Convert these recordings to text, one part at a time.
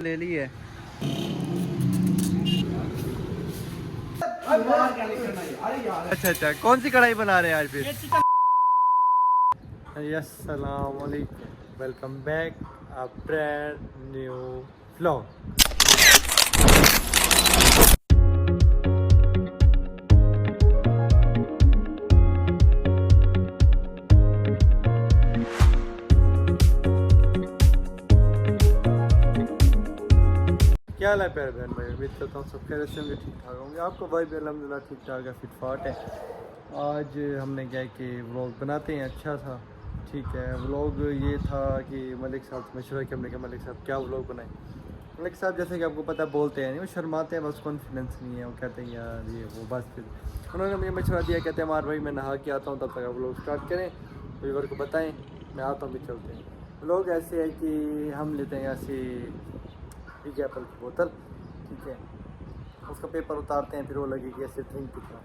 ले ली है। अच्छा अच्छा, कौन सी कढ़ाई बना रहे हैं आज फिर? अस्सलाम वालेकुम, welcome back a brand new vlog. क्या हाल है प्यारे बहन भाई, उम्मीद करता हूँ सब खैरियत से होंगे, ठीक ठाक होंगे। आपको भाई भी अल्हम्दुलिल्लाह ठीक ठाक है, फिट फाट है। आज हमने क्या कि व्लॉग बनाते हैं, अच्छा था, ठीक है। व्लॉग ये था कि मलिक साहब से मशवरा कि हमने कहा मलिक साहब क्या व्लॉग बनाए। मलिक साहब जैसे कि आपको पता बोलते हैं नहीं, वो शर्माते हैं, बस कॉन्फिडेंस नहीं है, वो कहते हैं यार ये वो, बस फिर उन्होंने मुझे मशवरा दिया, कहते हैं मार भाई मैं नहा के आता हूँ, तब तक आप व्लॉग स्टार्ट करें, व्यूअर को बताएँ, मैं आता हूँ, भी चलते हैं। व्लॉग ऐसे है कि हम लेते हैं ऐसे बिग एप्पल की बोतल, ठीक है, उसका पेपर उतारते हैं, फिर वो लगेगी ऐसे ड्रिंक की तरह,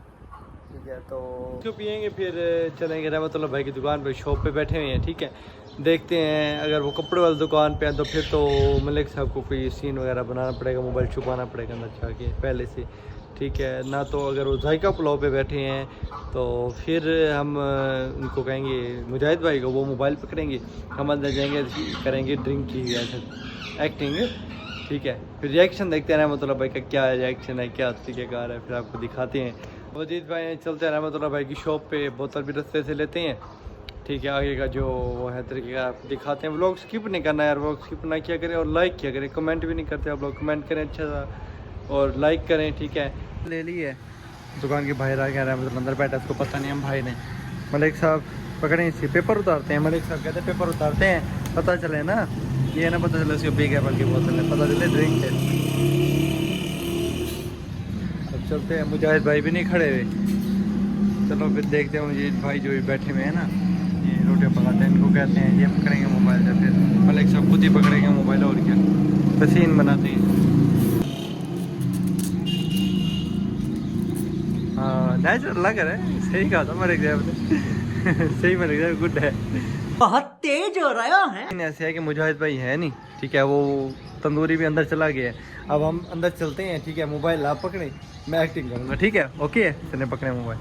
ठीक है। तो क्यों पियेंगे, फिर चलेंगे रहमतुल्लाह भाई की दुकान पे, शॉप पे बैठे हुए हैं, ठीक है। देखते हैं अगर वो कपड़े वाली दुकान पे है तो फिर तो मलिक साहब को कोई सीन वगैरह बनाना पड़ेगा, मोबाइल छुपाना पड़ेगा अंदर जाके पहले से, ठीक है ना। तो अगर वो जायका पुलाव पे बैठे हैं तो फिर हम उनको कहेंगे मुजाहिद भाई को, वो मोबाइल पकड़ेंगे, हम अंदर जाएंगे, करेंगे ड्रिंक की ऐसे एक्टिंग, ठीक है। फिर रिएक्शन देखते हैं रहमतुल्लाह भाई का क्या रिएक्शन है, क्या तरीक़ेकार है, फिर आपको दिखाते हैं। वजीद भाई चलते हैं रहमतुल्लाह भाई की शॉप पे, बोतल भी रस्ते से लेते हैं, ठीक है। आगे का जो वो है तरीक़ेकार आपको दिखाते हैं। व्लॉग स्किप नहीं करना यार, व्लॉग स्किप ना किया करें और लाइक किया करें, कमेंट भी नहीं करते आप लोग, कमेंट करें अच्छा सा और लाइक करें, ठीक है। ले ली है दुकान के बाहर आ गया रहमतुल्लाह, अंदर बैठा, उसको पता नहीं हम भाई ने। मलिक साहब पकड़े इसी पेपर उतारते हैं, मलिक साहब कहते हैं पेपर उतारते हैं, पता चले ना, ये ना पता चले उसको बिग एप्पल की बोतल है, पता चले ड्रिंक है। अब चलते हैं, मुजाहिद भाई भी नहीं खड़े हुए, चलो फिर देखते हैं। मुझे भाई जो भी बैठे हुए हैं ना, ये रोटियाँ पकाते हैं, इनको कहते हैं ये पकड़ेंगे मोबाइल से, फिर मलिक साहब खुद ही पकड़ेंगे मोबाइल, और क्या पसीन बनाते हैं। हाँ नेचुरल लग रहा है, सही कहा था मलिक साहब ने सही मलिक साहब गुड है, बहुत तेज हो रहा है। ऐसे है कि मुजाहिद भाई है नहीं, ठीक है, वो तंदूरी भी अंदर चला गया है। अब हम अंदर चलते हैं, ठीक है। मोबाइल आप पकड़े, मैं एक्टिंग करूँगा, ठीक है, ओके है, चले पकड़े मोबाइल।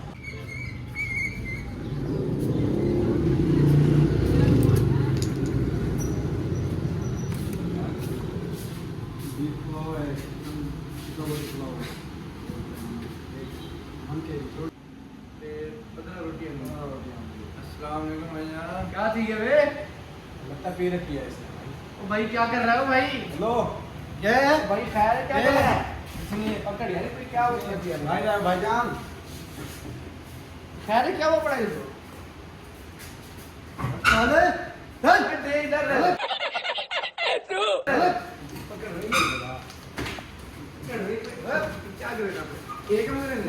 क्या चाहिए वे? लगता पी रखी है इसने भाई क्या कर रहा हो भाई? लो क्या है भाई, खैर क्या कर रहा है? इसने पकड़ यार कोई क्या हो गया भाईजान? खैर क्या हुआ पड़ा इसको? अरे दे इधर दे। क्या करेगा? एक मिनट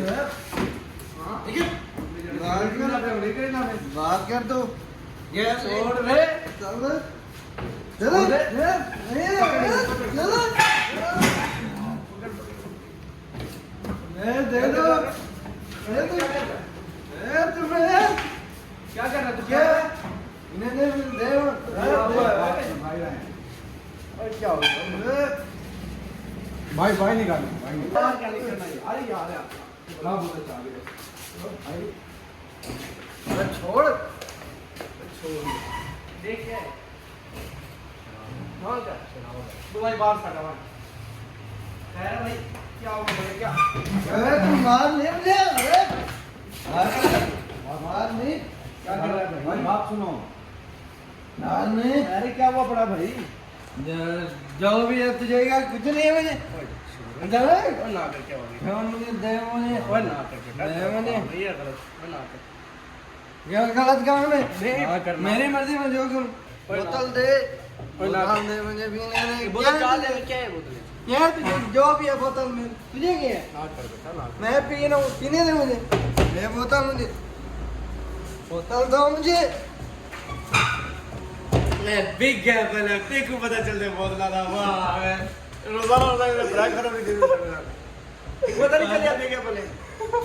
हां ठीक है, बात कर दो, ये छोड़ दे, चल चलो दे दो, क्या कर रहा तू? क्या इन्हें दे दे भाई भाई निकाल भाई बाहर क्या निकलना है? अरे यार बड़ा बोल रहा है अरे छोड़ देख क्या है, हाँ क्या तू भाई बाहर सटा हुआ है भाई, क्या हो गया क्या? अरे तू मार ले मुझे, अरे मार नहीं, क्या कर रहा है भाई? भाई? बात सुनो, मार नहीं, अरे क्या हुआ पड़ा भाई? जो भी है तुझे का कुछ नहीं है मुझे, अंदर है ना कर, क्या हो गया? फोन मुझे दे, मुझे और ना कर, दे मुझे, ये गलत ना कर, ये गलत काम है, मेरी मर्जी में जो करूं, बोतल दे, बोतल दे मुझे भी नहीं, बोतल क्या ले, क्या है बोतल यार? तुझे जो भी है बोतल में तुझे क्या है? ना कर बेटा ना, मैं पीना हूं, पीने दे मुझे, ये बोतल मुझे, बोतल दो मुझे। मैं बिग एप्पल है, तेरे को पता चल दे बोतल था, वाह रोजाना रोजाना ब्रेक खत्म नहीं देता, पता नहीं चल बिग एप्पल है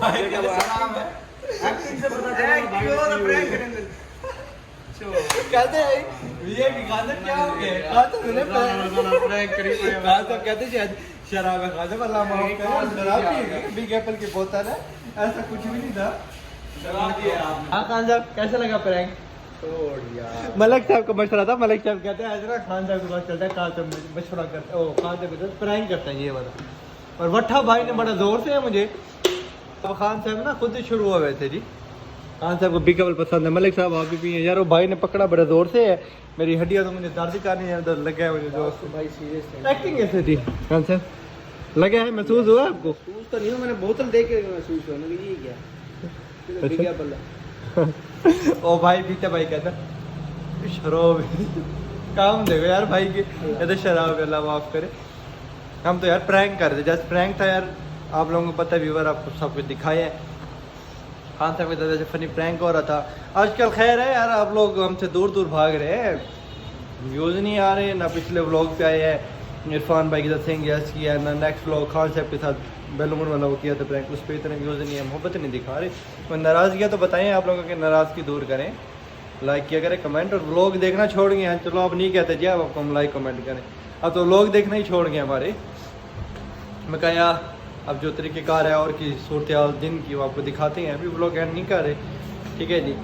भाई, क्या नाम है एक्टिंग से पता चला भाई, क्यों ब्रेक करेंगे कहते हैं ये भी खाते क्या हो गए खाते मैंने प्रैंक करी तो कहते शायद शराब है खाते वाला माफ करे शराब पी बिग एप्पल की बोतल है ऐसा कुछ भी नहीं था हाँ खान साहब कैसा लगा प्रैंक मलिक साहब का मशवरा था मलिक साहब कहते हैं ऐसा खान साहब के पास चलता है खान साहब मशवरा करते हैं खान साहब प्रैंक करते हैं ये वाला और वट्ठा भाई ने बड़ा जोर से है मुझे अब खान साहब ना खुद ही शुरू हुए थे जी खान साहब को बिग एप्पल पसंद है मलिक साहब आप भी पिए यार वो भाई ने पकड़ा बड़ा जोर से है मेरी हड्डियां तो मुझे दर्द करनी है दर्द लगा है मुझे दोस्त भाई सीरियस एक्टिंग कैसे थी खान साहब लगा है महसूस हुआ आपको महसूस तो नहीं हुआ मैंने बोतल देख के महसूस हुआ मैंने ये क्या बिग एप्पल ओ भाई पीते भाई कहता शराब काम देखो यार भाई के कहते शराब अल्लाह माफ करे हम तो यार प्रैंक कर रहे जस्ट प्रैंक था यार आप लोगों को पता है व्यूअर आपको सब कुछ दिखाया है खान साहब की तरह से फनी प्रैंक हो रहा था आजकल खैर है यार आप लोग हमसे दूर दूर भाग रहे हैं व्यूज़ नहीं आ रहे ना पिछले व्लॉग पे आए हैं इरफान भाई के साथ सिंग गैस किया ना नेक्स्ट व्लॉग खान साहब के साथ बेलून वाला वो किया था प्रैंक उस पर इतने व्यूज़ नहीं है मोहब्बत नहीं दिखा रहे कोई नाराज़ किया तो बताएं आप लोगों की नाराज़गी दूर करें लाइक किया करें कमेंट और व्लॉग देखना छोड़ गए हैं चलो आप नहीं कहते जी आप आपको हम लाइक कमेंट करें अब तो व्लॉग देखना ही छोड़ गए हमारे मैं कहा यार अब जो तरीक़ेकार है और की सूरत हाल दिन की वो आपको दिखाते हैं अभी व्लॉग एंड नहीं कर रहे ठीक है जी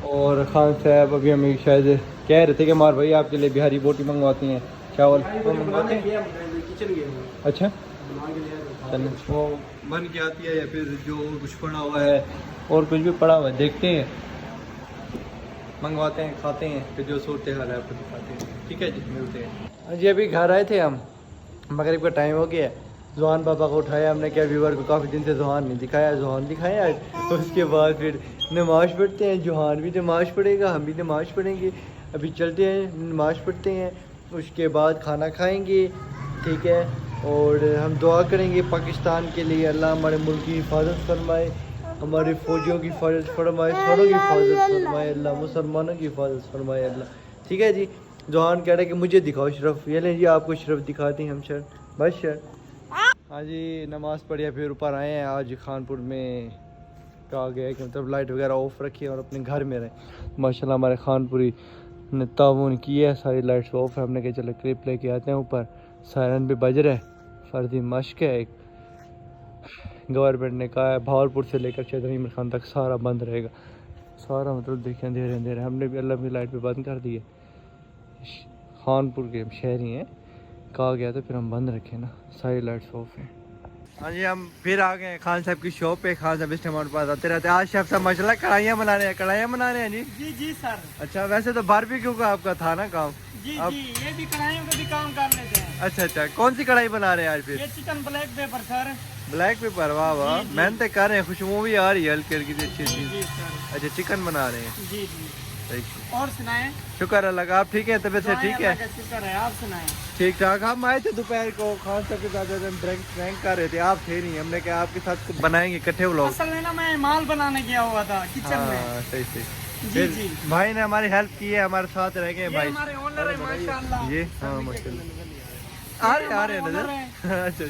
और खान साहब अभी हमें शायद कह रहे थे कि हमारे भाई आपके लिए बिहारी बोटी मंगवाती हैं चावल मंगवाते हैं किचन गए अच्छा चलो वो बन के आती है या फिर जो कुछ पड़ा हुआ है और कुछ भी पड़ा हुआ है देखते हैं मंगवाते हैं खाते हैं फिर जो सूरत हाल है आपको दिखाते हैं ठीक है जी मिलते हैं जी अभी घर आए थे हम मगरिब का टाइम हो गया जुहान पापा को उठाया हमने क्या व्यूवर को काफ़ी दिन से जुहान नहीं दिखाया जुहान दिखाया तो उसके बाद फिर नमाज पढ़ते हैं जुहान भी नमाज पढ़ेगा हम भी नमाज पढ़ेंगे अभी चलते हैं नमाज पढ़ते हैं उसके बाद खाना खाएंगे ठीक है और हम दुआ करेंगे पाकिस्तान के लिए अल्लाह हमारे मुल्क की हिफाजत फरमाए हमारे फौजियों की हिफाजत फरमाए सारों की हिफाजत फरमाए अल्लाह मुसलमानों की हिफाजत फरमाए अल्लाह ठीक है जी जुहान कह रहे हैं कि मुझे दिखाओ शरफ ये लें जी आपको शरफ दिखाते हैं हम शर बस शर हाँ जी नमाज़ पढ़िया फिर ऊपर आए हैं आज खानपुर में कहा गया है कि मतलब लाइट वगैरह ऑफ रखी है और अपने घर में रहे माशाल्लाह हमारे खानपुरी ने ताउन किया है सारी लाइट्स ऑफ है हमने कहा चलो क्लिप लेके आते हैं ऊपर सायरन भी बज रहा है फर्जी मश्क है एक गवर्नमेंट ने कहा है भावलपुर से लेकर चौधरी इमरान खान तक सारा बंद रहेगा सारा मतलब देखें अंधेरे हमने भी अल्लाह की लाइट पे बंद कर दी है खानपुर के शहरी हैं कहा गया तो फिर हम बंद रखें ना सारी लाइट्स ऑफ हैं हाँ जी हम फिर आ गए खान साहब की शॉप पे खान साहब इस टाइम हमारे पास आते रहते हैं आज शेफ साहब माशाल्लाह कढ़ाइयाँ बना रहे हैं जी जी जी सर अच्छा वैसे तो बारबेक्यू का आपका था ना काम जी जी ये भी कढ़ाइयों का भी काम कर लेते हैं अच्छा कौन सी कढ़ाई बना रहे हैं आज फिर ये chicken black pepper sir black pepper वाह वाह मेहनत कर रहे हैं खुशबू भी आ रही है हल्की हल्की अच्छी जी अच्छी सर अच्छा चिकन बना रहे हैं जी जी सही और सुनाएं शुक्र अल्लाह आप ठीक है तबीयत से ठीक है शुक्र है आप सुनाएं ठीक ठाक हम आए थे दोपहर को खान साहब के साथ हम प्रैंक कर रहे थे आप थे नहीं हमने कहा आपके साथ बनाएंगे इकट्ठे व्लॉग असल में ना मैं माल बनाने गया हुआ था किचन में हाँ सही जी फिर जी भाई ने हमारी हेल्प की है हमारे साथ रह गए ये भाई हमारे ओनर है माशाल्लाह ये हाँ माशाल्लाह आ रहे नजर अच्छा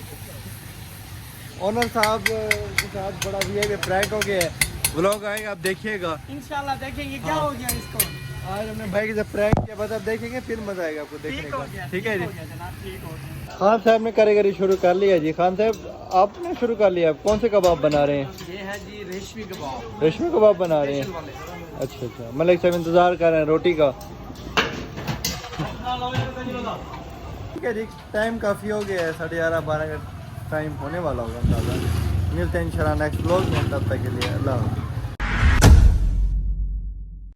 ओनर साहब के साथ बड़ा भी प्रैंक हो गया है व्लॉग आएगा आप देखिएगा इंशाल्लाह देखेंगे क्या हो गया इसको आज हमने भाई के साथ प्रैंक किया बस आप देखेंगे फिर मजा आएगा आपको देखने ठीक हो का गया ठीक है जी जनाब ठीक हो गया खान साहब ने कारीगरी शुरू कर लिया जी खान साहब आपने शुरू कर लिया कौन से कबाब बना रहे हैं ये है जी रेशमी कबाब रेशमी कबाब बना रहे हैं अच्छा मलिक साहब इंतजार कर रहे हैं रोटी का ठीक है जी टाइम काफ़ी हो गया है 11:30-12 का टाइम होने वाला होगा अंदाज़ा मिलते हैं इंशाल्लाह नेक्स्ट ब्लॉग में तब तक के लिए अल्लाह